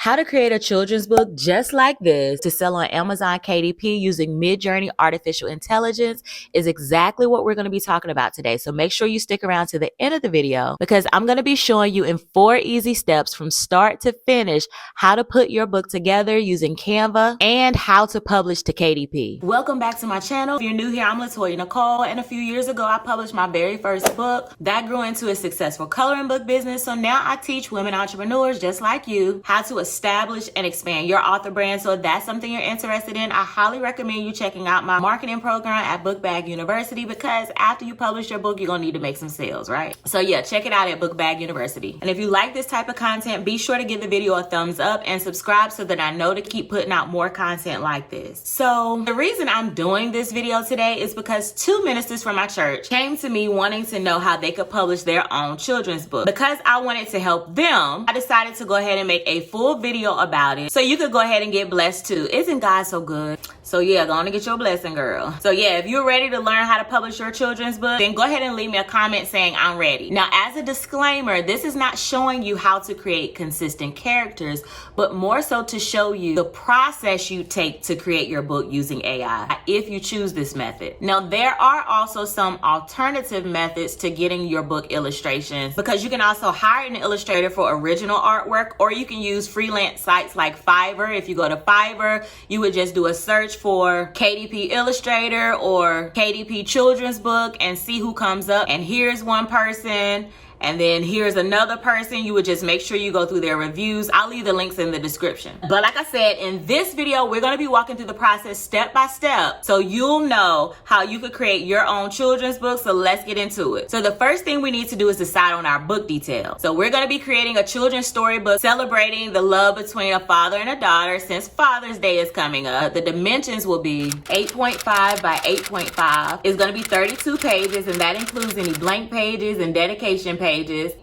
How to create a children's book just like this to sell on Amazon KDP using Midjourney artificial intelligence is exactly what we're going to be talking about today. So make sure you stick around to the end of the video because I'm going to be showing you in 4 easy steps from start to finish how to put your book together using Canva and how to publish to KDP. Welcome back to my channel. If you're new here, I'm Latoya Nicole, and a few years ago I published my very first book that grew into a successful coloring book business. So now I teach women entrepreneurs just like you how to establish and expand your author brand. So if that's something you're interested in, I highly recommend you checking out my marketing program at Book Bag University, because after you publish your book, you're gonna need to make some sales, right? So yeah, check it out at Book Bag University. And if you like this type of content, be sure to give the video a thumbs up and subscribe so that I know to keep putting out more content like this. So the reason I'm doing this video today is because 2 ministers from my church came to me wanting to know how they could publish their own children's book. Because I wanted to help them, I decided to go ahead and make a full video about it so you could go ahead and get blessed too. Isn't God so good? So yeah, go on and get your blessing, girl. So yeah, if you're ready to learn how to publish your children's book, then go ahead and leave me a comment saying I'm ready. Now, as a disclaimer, this is not showing you how to create consistent characters, but more so to show you the process you take to create your book using AI, if you choose this method. Now, there are also some alternative methods to getting your book illustrations, because you can also hire an illustrator for original artwork, or you can use freelance sites like Fiverr. If you go to Fiverr, you would just do a search for KDP Illustrator or KDP Children's Book and see who comes up. And here's one person, and then here's another person. You would just make sure you go through their reviews. I'll leave the links in the description. But like I said, in this video, we're gonna be walking through the process step by step so you'll know how you could create your own children's book. So let's get into it. So the first thing we need to do is decide on our book details. So we're gonna be creating a children's storybook celebrating the love between a father and a daughter, since Father's Day is coming up. The dimensions will be 8.5 by 8.5. It's gonna be 32 pages, and that includes any blank pages and dedication pages.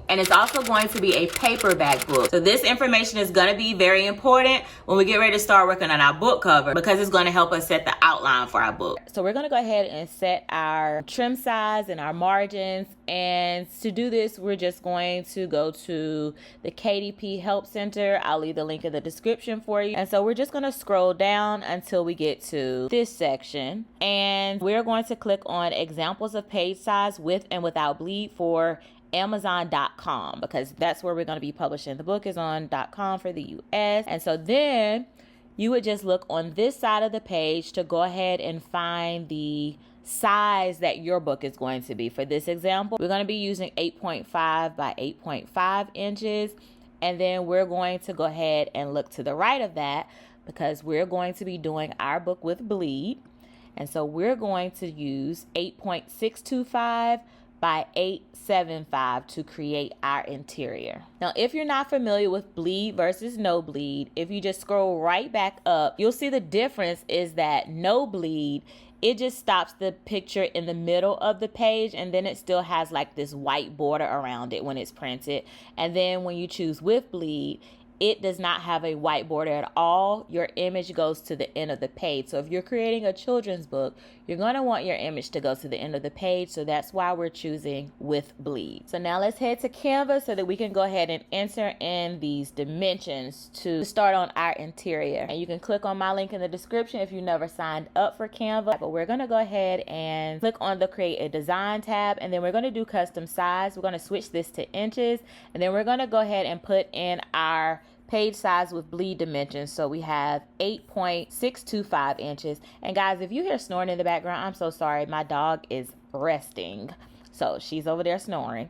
And it's also going to be a paperback book. So this information is going to be very important when we get ready to start working on our book cover, because it's going to help us set the outline for our book. So we're going to go ahead and set our trim size and our margins. And to do this, we're just going to go to the KDP Help Center. I'll leave the link in the description for you. And so we're just going to scroll down until we get to this section. And we're going to click on examples of page size with and without bleed for Amazon.com, because that's where we're going to be publishing. The book is on .com for the US. And so then you would just look on this side of the page to go ahead and find the size that your book is going to be. For this example, we're going to be using 8.5 by 8.5 inches. And then we're going to go ahead and look to the right of that, because we're going to be doing our book with bleed. And so we're going to use 8.625 by 875 to create our interior. Now, if you're not familiar with bleed versus no bleed, if you just scroll right back up, you'll see the difference is that no bleed, it just stops the picture in the middle of the page, and then it still has like this white border around it when it's printed. And then when you choose with bleed, it does not have a white border at all. Your image goes to the end of the page. So if you're creating a children's book, you're going to want your image to go to the end of the page. So that's why we're choosing with bleed. So now let's head to Canva so that we can go ahead and enter in these dimensions to start on our interior. And you can click on my link in the description if you never signed up for Canva. But we're going to go ahead and click on the Create a Design tab, and then we're going to do custom size. We're going to switch this to inches, and then we're going to go ahead and put in our page size with bleed dimensions. So we have 8.625 inches. And guys, if you hear snoring in the background, I'm so sorry. My dog is resting, so she's over there snoring.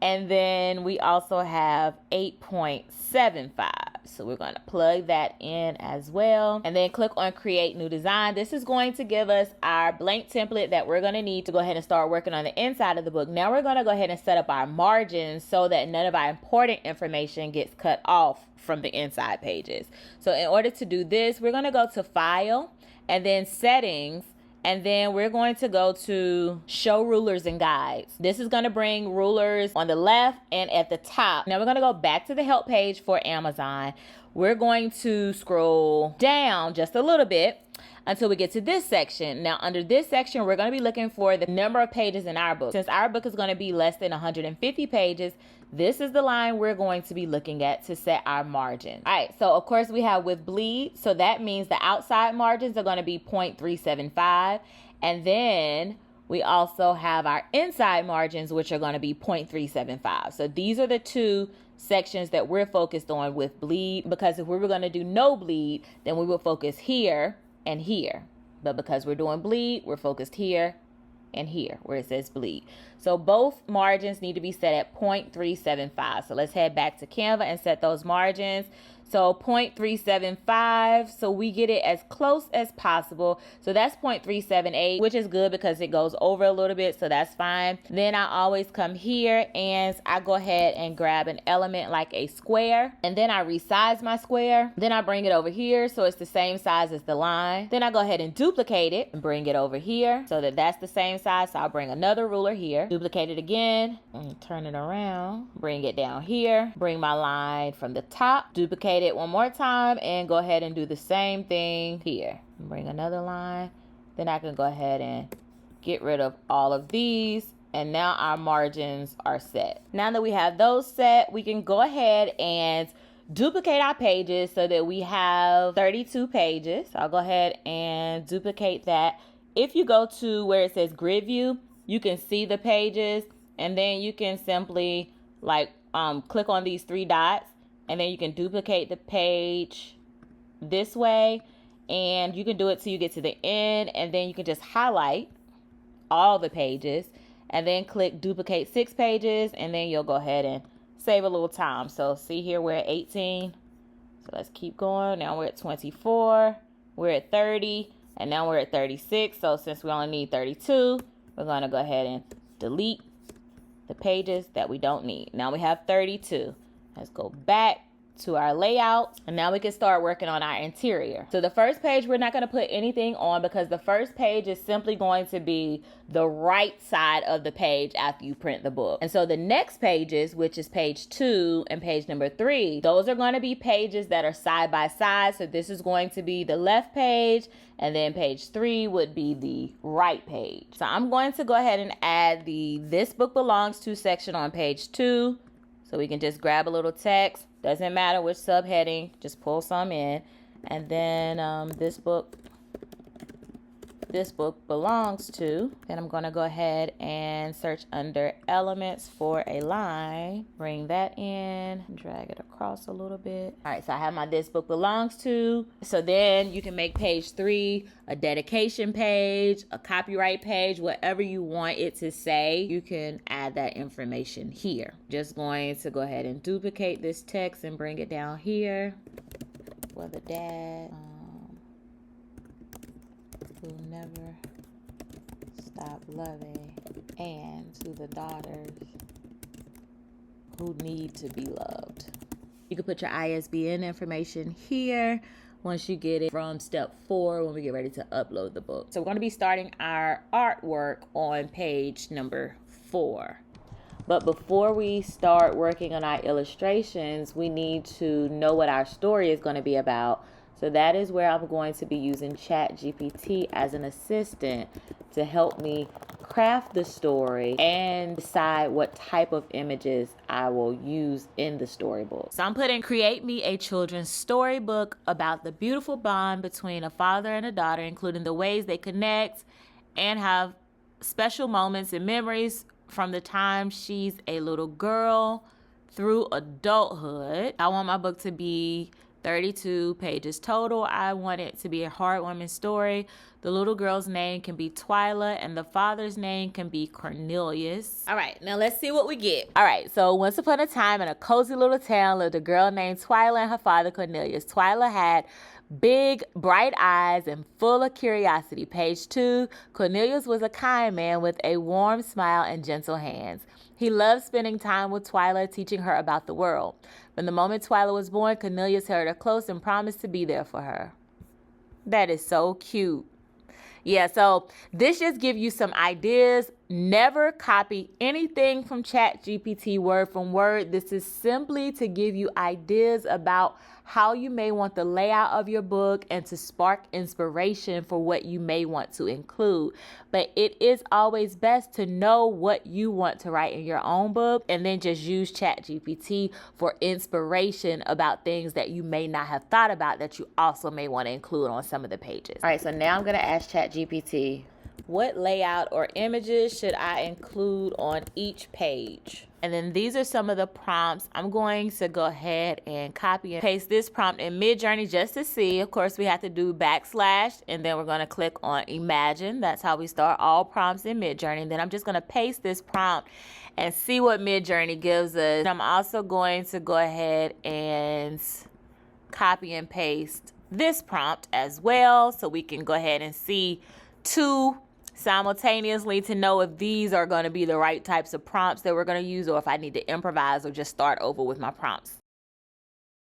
And then we also have 8.75. So we're going to plug that in as well. And then click on Create New Design. This is going to give us our blank template that we're going to need to go ahead and start working on the inside of the book. Now we're going to go ahead and set up our margins so that none of our important information gets cut off from the inside pages. So in order to do this, we're going to go to File and then Settings. And then we're going to go to Show Rulers and Guides. This is going to bring rulers on the left and at the top. Now we're going to go back to the help page for Amazon. We're going to scroll down just a little bit until we get to this section. Now, under this section, we're going to be looking for the number of pages in our book. Since our book is going to be less than 150 pages, this is the line we're going to be looking at to set our margin. All right, so of course we have with bleed, so that means the outside margins are going to be 0.375, and then we also have our inside margins, which are going to be 0.375. So these are the two sections that we're focused on with bleed, because if we were going to do no bleed, then we would focus here and here. But because we're doing bleed, we're focused here and here where it says bleed. So both margins need to be set at 0.375. So let's head back to Canva and set those margins. So 0.375, so we get it as close as possible. So that's 0.378, which is good because it goes over a little bit, so that's fine. Then I always come here and I go ahead and grab an element like a square, and then I resize my square. Then I bring it over here so it's the same size as the line. Then I go ahead and duplicate it and bring it over here so that that's the same size. So I'll bring another ruler here, duplicate it again, and turn it around, bring it down here, bring my line from the top, duplicate it one more time, and go ahead and do the same thing here. Bring another line. Then I can go ahead and get rid of all of these, and now our margins are set. Now that we have those set, we can go ahead and duplicate our pages so that we have 32 pages. So I'll go ahead and duplicate that. If you go to where it says grid view, you can see the pages, and then you can simply click on these three dots, and then you can duplicate the page this way, and you can do it till you get to the end, and then you can just highlight all the pages and then click duplicate 6 pages, and then you'll go ahead and save a little time. So see here, we're at 18. So let's keep going. Now we're at 24, we're at 30, and now we're at 36. So since we only need 32, we're going to go ahead and delete the pages that we don't need. Now we have 32. Let's go back to our layout, and now we can start working on our interior. So the first page, we're not going to put anything on because the first page is simply going to be the right side of the page after you print the book. And so the next pages, which is page 2 and page number 3, those are going to be pages that are side by side. So this is going to be the left page, and then page 3 would be the right page. So I'm going to go ahead and add the "This Book Belongs To" section on page 2. So we can just grab a little text. Doesn't matter which subheading, just pull some in. And then this book belongs to. Then I'm going to go ahead and search under elements for a line. Bring that in, drag it across a little bit. All right, so I have my "This Book Belongs To." So then you can make page 3 a dedication page, a copyright page, whatever you want it to say. You can add that information here. Just going to go ahead and duplicate this text and bring it down here for the dad who never stop loving, and to the daughters who need to be loved. You can put your ISBN information here once you get it from step 4 when we get ready to upload the book. So we're going to be starting our artwork on page number 4. But before we start working on our illustrations, we need to know what our story is going to be about. So that is where I'm going to be using ChatGPT as an assistant to help me craft the story and decide what type of images I will use in the storybook. So I'm putting "Create me a children's storybook about the beautiful bond between a father and a daughter, including the ways they connect and have special moments and memories from the time she's a little girl through adulthood." I want my book to be 32 pages total. I want it to be a heartwarming story. The little girl's name can be Twyla, and the father's name can be Cornelius. All right, now let's see what we get. All right, so once upon a time in a cozy little town lived a girl named Twyla and her father Cornelius. Twyla had big, bright eyes and full of curiosity. Page 2, Cornelius was a kind man with a warm smile and gentle hands. He loved spending time with Twyla, teaching her about the world. From the moment Twyla was born, Cornelius held her close and promised to be there for her. That is so cute. Yeah, so this just gives you some ideas. Never copy anything from ChatGPT word from word. This is simply to give you ideas about how you may want the layout of your book and to spark inspiration for what you may want to include. But it is always best to know what you want to write in your own book and then just use ChatGPT for inspiration about things that you may not have thought about that you also may want to include on some of the pages. All right, so now I'm going to ask ChatGPT, what layout or images should I include on each page? And then these are some of the prompts. I'm going to go ahead and copy and paste this prompt in Midjourney just to see. Of course, we have to do backslash, and then we're going to click on Imagine. That's how we start all prompts in Midjourney. And then I'm just going to paste this prompt and see what Midjourney gives us. I'm also going to go ahead and copy and paste this prompt as well, so we can go ahead and see two simultaneously to know if these are going to be the right types of prompts that we're going to use, or if I need to improvise or just start over with my prompts.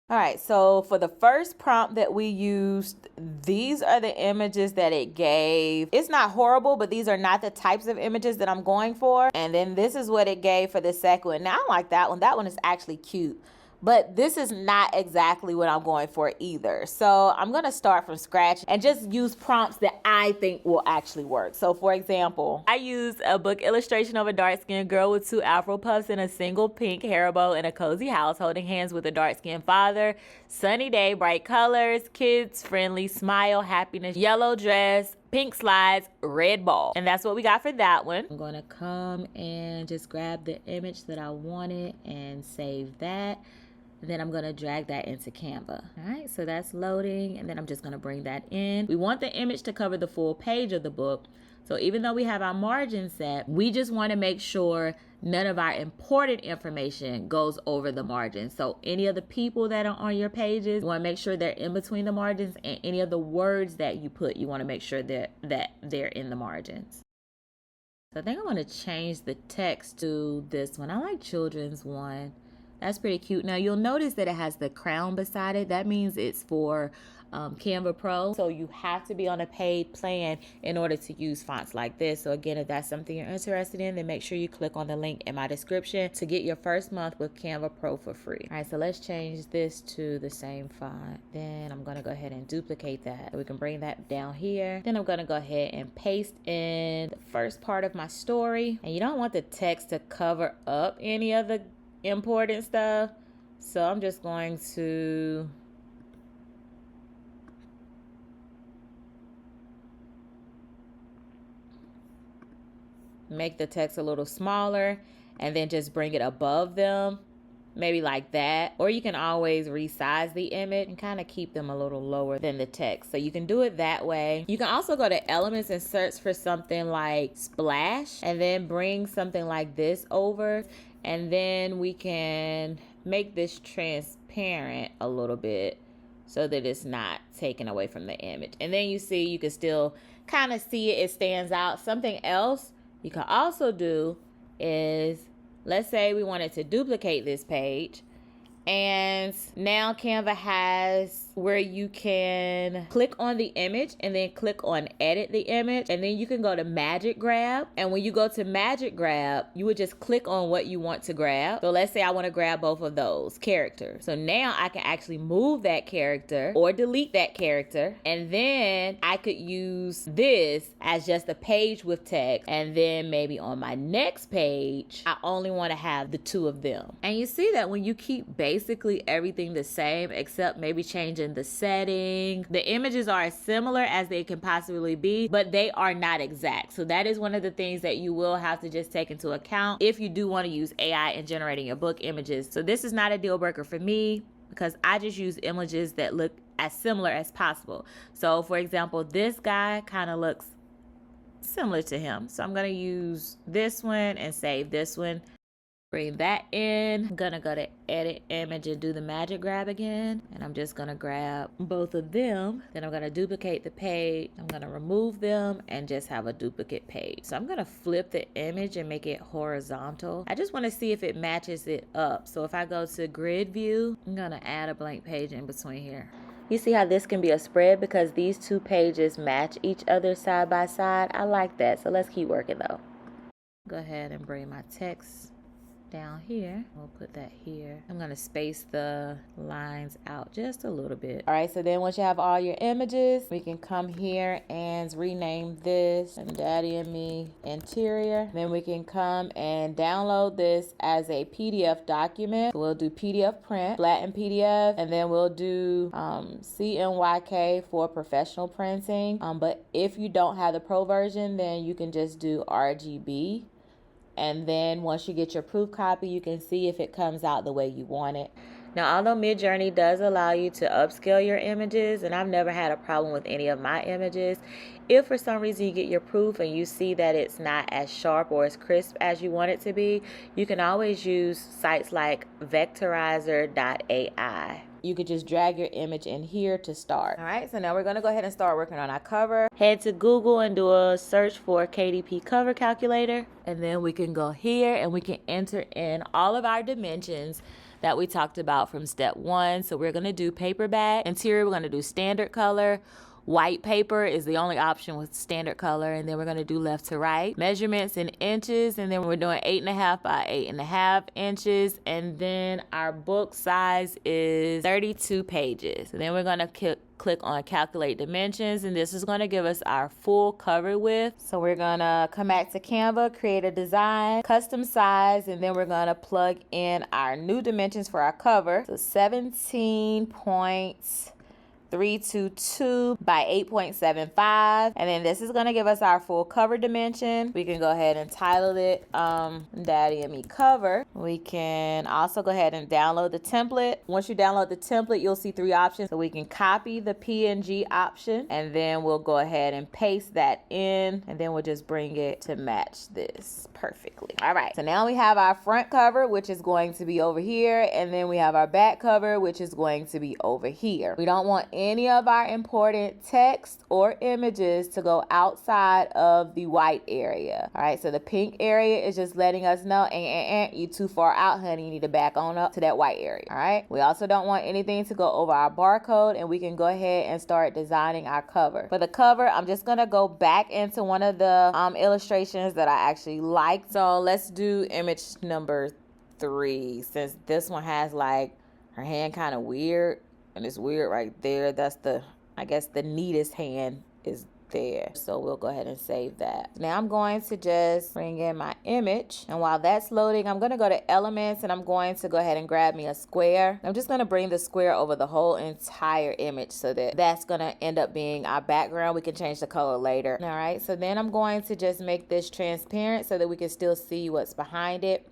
All right, so for the first prompt that we used, these are the images that it gave. It's not horrible, but these are not the types of images that I'm going for. And then this is what it gave for the second one. Now I like that one. That one is actually cute. But this is not exactly what I'm going for either. So I'm going to start from scratch and just use prompts that I think will actually work. So for example, I used a book illustration of a dark-skinned girl with two afro puffs and a single pink hair bow in a cozy house holding hands with a dark-skinned father. Sunny day, bright colors, kids friendly, smile, happiness, yellow dress, pink slides, red ball. And that's what we got for that one. I'm going to come and just grab the image that I wanted and save that. And then I'm going to drag that into Canva. All right, so that's loading, and then I'm just going to bring that in. We want the image to cover the full page of the book. So even though we have our margin set, we just want to make sure none of our important information goes over the margin. So any of the people that are on your pages, you want to make sure they're in between the margins, and any of the words that you put, you want to make sure that they're in the margins. So I think I want to change the text to this one. I like children's one. That's pretty cute. Now you'll notice that it has the crown beside it. That means it's for Canva Pro. So you have to be on a paid plan in order to use fonts like this. So again, if that's something you're interested in, then make sure you click on the link in my description to get your first month with Canva Pro for free. All right, so let's change this to the same font. Then I'm gonna go ahead and duplicate that. We can bring that down here. Then I'm gonna go ahead and paste in the first part of my story. And you don't want the text to cover up any of the important stuff, so I'm just going to make the text a little smaller and then just bring it above them, maybe like that. Or you can always resize the image and kind of keep them a little lower than the text. So you can do it that way. You can also go to elements and search for something like splash and then bring something like this over. And then we can make this transparent a little bit so that it's not taken away from the image. And then you see, you can still kind of see it, it stands out. Something else you can also do is, let's say we wanted to duplicate this page. And now Canva has where you can click on the image and then click on edit the image, and then you can go to magic grab. And when you go to magic grab, you would just click on what you want to grab. So let's say I want to grab both of those characters. So now I can actually move that character or delete that character, and then I could use this as just a page with text, and then maybe on my next page I only want to have the two of them. And you see that when you keep basically everything the same except maybe changing the setting, the images are as similar as they can possibly be, but they are not exact. So that is one of the things that you will have to just take into account if you do want to use AI in generating your book images. So this is not a deal breaker for me because I just use images that look as similar as possible. So for example, this guy kind of looks similar to him. So I'm going to use this one and save this one. Bring that in. I'm gonna go to edit image and do the magic grab again. And I'm just gonna grab both of them. Then I'm gonna duplicate the page. I'm gonna remove them and just have a duplicate page. So I'm gonna flip the image and make it horizontal. I just wanna see if it matches it up. So if I go to grid view, I'm gonna add a blank page in between here. You see how this can be a spread because these two pages match each other side by side. I like that. So let's keep working though. Go ahead and bring my text down here. We'll put that here. I'm gonna space the lines out just a little bit. All right, so then once you have all your images, we can come here and rename this and Daddy and Me Interior. Then we can come and download this as a PDF document. So we'll do PDF print, flatten PDF, and then we'll do CMYK for professional printing. But if you don't have the pro version, then you can just do RGB. And then once you get your proof copy, you can see if it comes out the way you want it. Now, although Midjourney does allow you to upscale your images, and I've never had a problem with any of my images, if for some reason you get your proof and you see that it's not as sharp or as crisp as you want it to be, you can always use sites like vectorizer.ai. You could just drag your image in here to start. All right, so now we're gonna go ahead and start working on our cover. Head to Google and do a search for KDP cover calculator. And then we can go here and we can enter in all of our dimensions that we talked about from step 1. So we're gonna do paperback. Interior, we're gonna do standard color. White paper is the only option with standard color, and then we're gonna do left to right. Measurements in inches, and then we're doing 8.5 by 8.5 inches, and then our book size is 32 pages. And then we're gonna click on calculate dimensions, and this is gonna give us our full cover width. So we're gonna come back to Canva, create a design, custom size, and then we're gonna plug in our new dimensions for our cover. So 17.322 by 8.75, and then this is going to give us our full cover dimension. We can go ahead and title it Daddy and Me cover. We can also go ahead and download the template. Once you download the template, you'll see 3 options. So we can copy the PNG option, and then we'll go ahead and paste that in, and then we'll just bring it to match this perfectly. All right, so now we have our front cover, which is going to be over here, and then we have our back cover, which is going to be over here. We don't want any of our important text or images to go outside of the white area. All right, so the pink area is just letting us know, you too far out, honey. You need to back on up to that white area. All right, we also don't want anything to go over our barcode, and we can go ahead and start designing our cover. For the cover, I'm just gonna go back into one of the illustrations that I actually like. So let's do image number 3, since this one has like her hand kind of weird. And it's weird right there. That's I guess the neatest hand is there. So we'll go ahead and save that. Now I'm going to just bring in my image. And while that's loading, I'm going to go to elements, and I'm going to go ahead and grab me a square. I'm just going to bring the square over the whole entire image so that that's going to end up being our background. We can change the color later. All right. So then I'm going to just make this transparent so that we can still see what's behind it.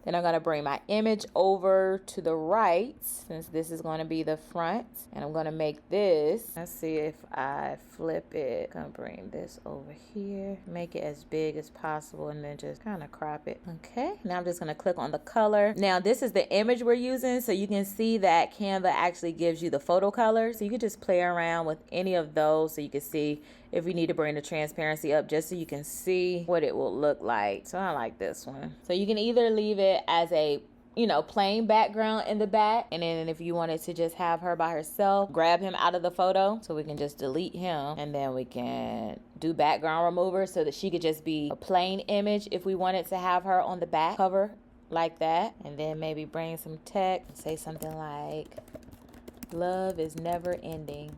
Then I'm going to bring my image over to the right, since this is going to be the front. And I'm going to make this. Let's see if I flip it. I'm going to bring this over here. Make it as big as possible, and then just kind of crop it. Okay, now I'm just going to click on the color. Now this is the image we're using, so you can see that Canva actually gives you the photo color. So you can just play around with any of those so you can see if we need to bring the transparency up, just so you can see what it will look like. So I like this one. So you can either leave it as a plain background in the back, and then if you wanted to just have her by herself, grab him out of the photo, so we can just delete him, and then we can do background remover so that she could just be a plain image if we wanted to have her on the back cover like that. And then maybe bring some text, say something like, love is never ending.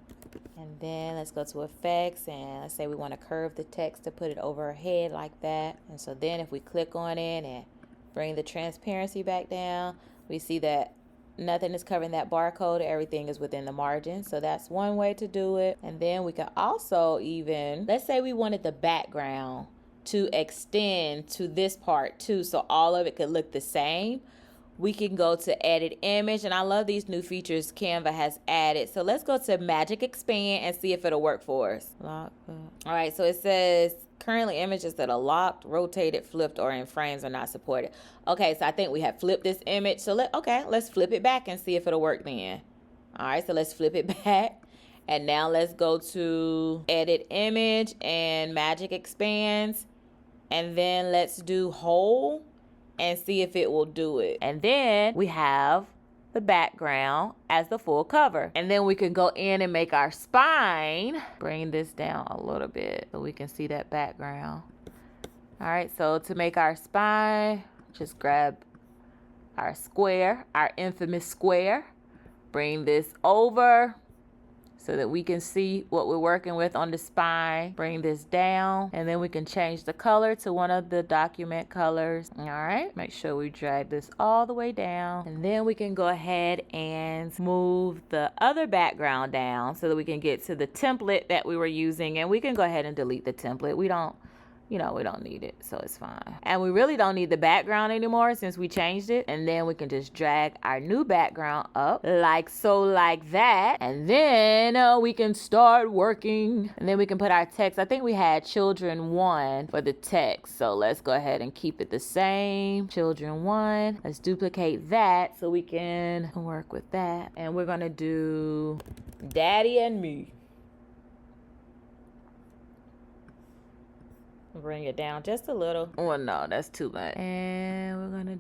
And then let's go to effects, and let's say we want to curve the text to put it over her head like that. And so then if we click on it and bring the transparency back down, we see that nothing is covering that barcode. Everything is within the margin. So that's one way to do it. And then we can also even, let's say we wanted the background to extend to this part too, so all of it could look the same. We can go to edit image, and I love these new features Canva has added. So let's go to magic expand and see if it'll work for us. All right, so it says currently images that are locked, rotated, flipped, or in frames are not supported. Okay, so I think we have flipped this image. So let's flip it back and see if it'll work then. All right, so let's flip it back. And now let's go to edit image and magic expands. And then let's do whole and see if it will do it. And then we have the background as the full cover. And then we can go in and make our spine. Bring this down a little bit so we can see that background. All right, so to make our spine, just grab our square, our infamous square. Bring this over so that we can see what we're working with on the spine. Bring this down, and then we can change the color to one of the document colors. All right, make sure we drag this all the way down, and then we can go ahead and move the other background down so that we can get to the template that we were using, and we can go ahead and delete the template. We don't need it, so it's fine. And we really don't need the background anymore since we changed it. And then we can just drag our new background up like so, like that. And then we can start working. And then we can put our text. I think we had children 1 for the text. So let's go ahead and keep it the same. Children 1. Let's duplicate that so we can work with that. And we're gonna do Daddy and Me. Bring it down just a little. Oh no, that's too much. And we're gonna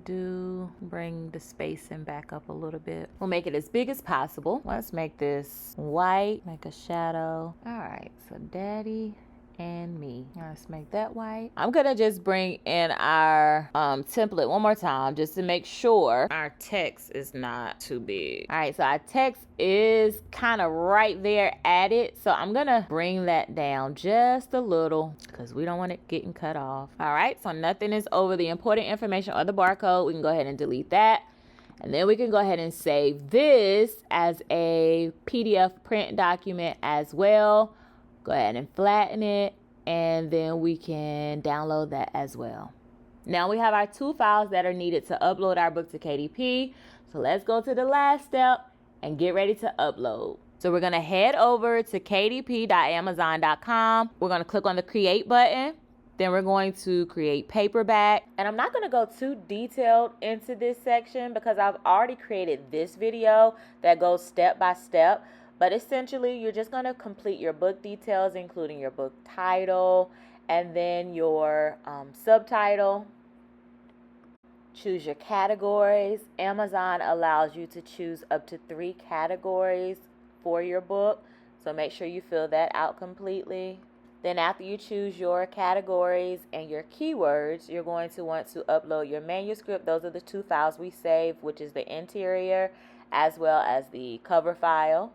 bring the spacing back up a little bit. We'll make it as big as possible. Let's make this white, make a shadow. All right, so Daddy and Me. Let's make that white. I'm gonna just bring in our template one more time just to make sure our text is not too big. All right, so our text is kind of right there at it, so I'm gonna bring that down just a little because we don't want it getting cut off. All right, so nothing is over the important information or the barcode. We can go ahead and delete that. And then we can go ahead and save this as a PDF print document as well. Go ahead and flatten it, and then we can download that as well. Now we have our 2 files that are needed to upload our book to KDP. So let's go to the last step and get ready to upload. So we're gonna head over to kdp.amazon.com. We're gonna click on the create button. Then we're going to create paperback. And I'm not gonna go too detailed into this section because I've already created this video that goes step by step. But essentially, you're just going to complete your book details, including your book title and then your subtitle. Choose your categories. Amazon allows you to choose up to 3 categories for your book, so make sure you fill that out completely. Then after you choose your categories and your keywords, you're going to want to upload your manuscript. Those are the 2 files we saved, which is the interior as well as the cover file.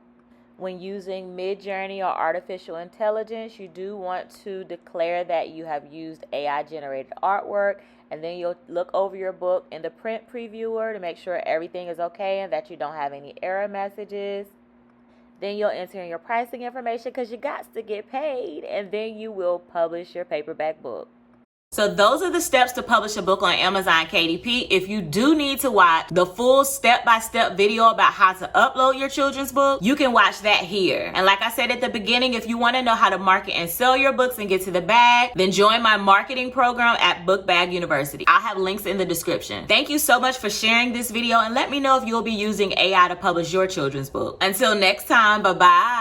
When using Midjourney or artificial intelligence, you do want to declare that you have used AI-generated artwork, and then you'll look over your book in the print previewer to make sure everything is okay and that you don't have any error messages. Then you'll enter in your pricing information because you got to get paid, and then you will publish your paperback book. So those are the steps to publish a book on Amazon KDP. If you do need to watch the full step-by-step video about how to upload your children's book, you can watch that here. And like I said at the beginning, if you want to know how to market and sell your books and get to the bag, then join my marketing program at Book Bag University. I'll have links in the description. Thank you so much for sharing this video, and let me know if you'll be using AI to publish your children's book. Until next time, bye-bye.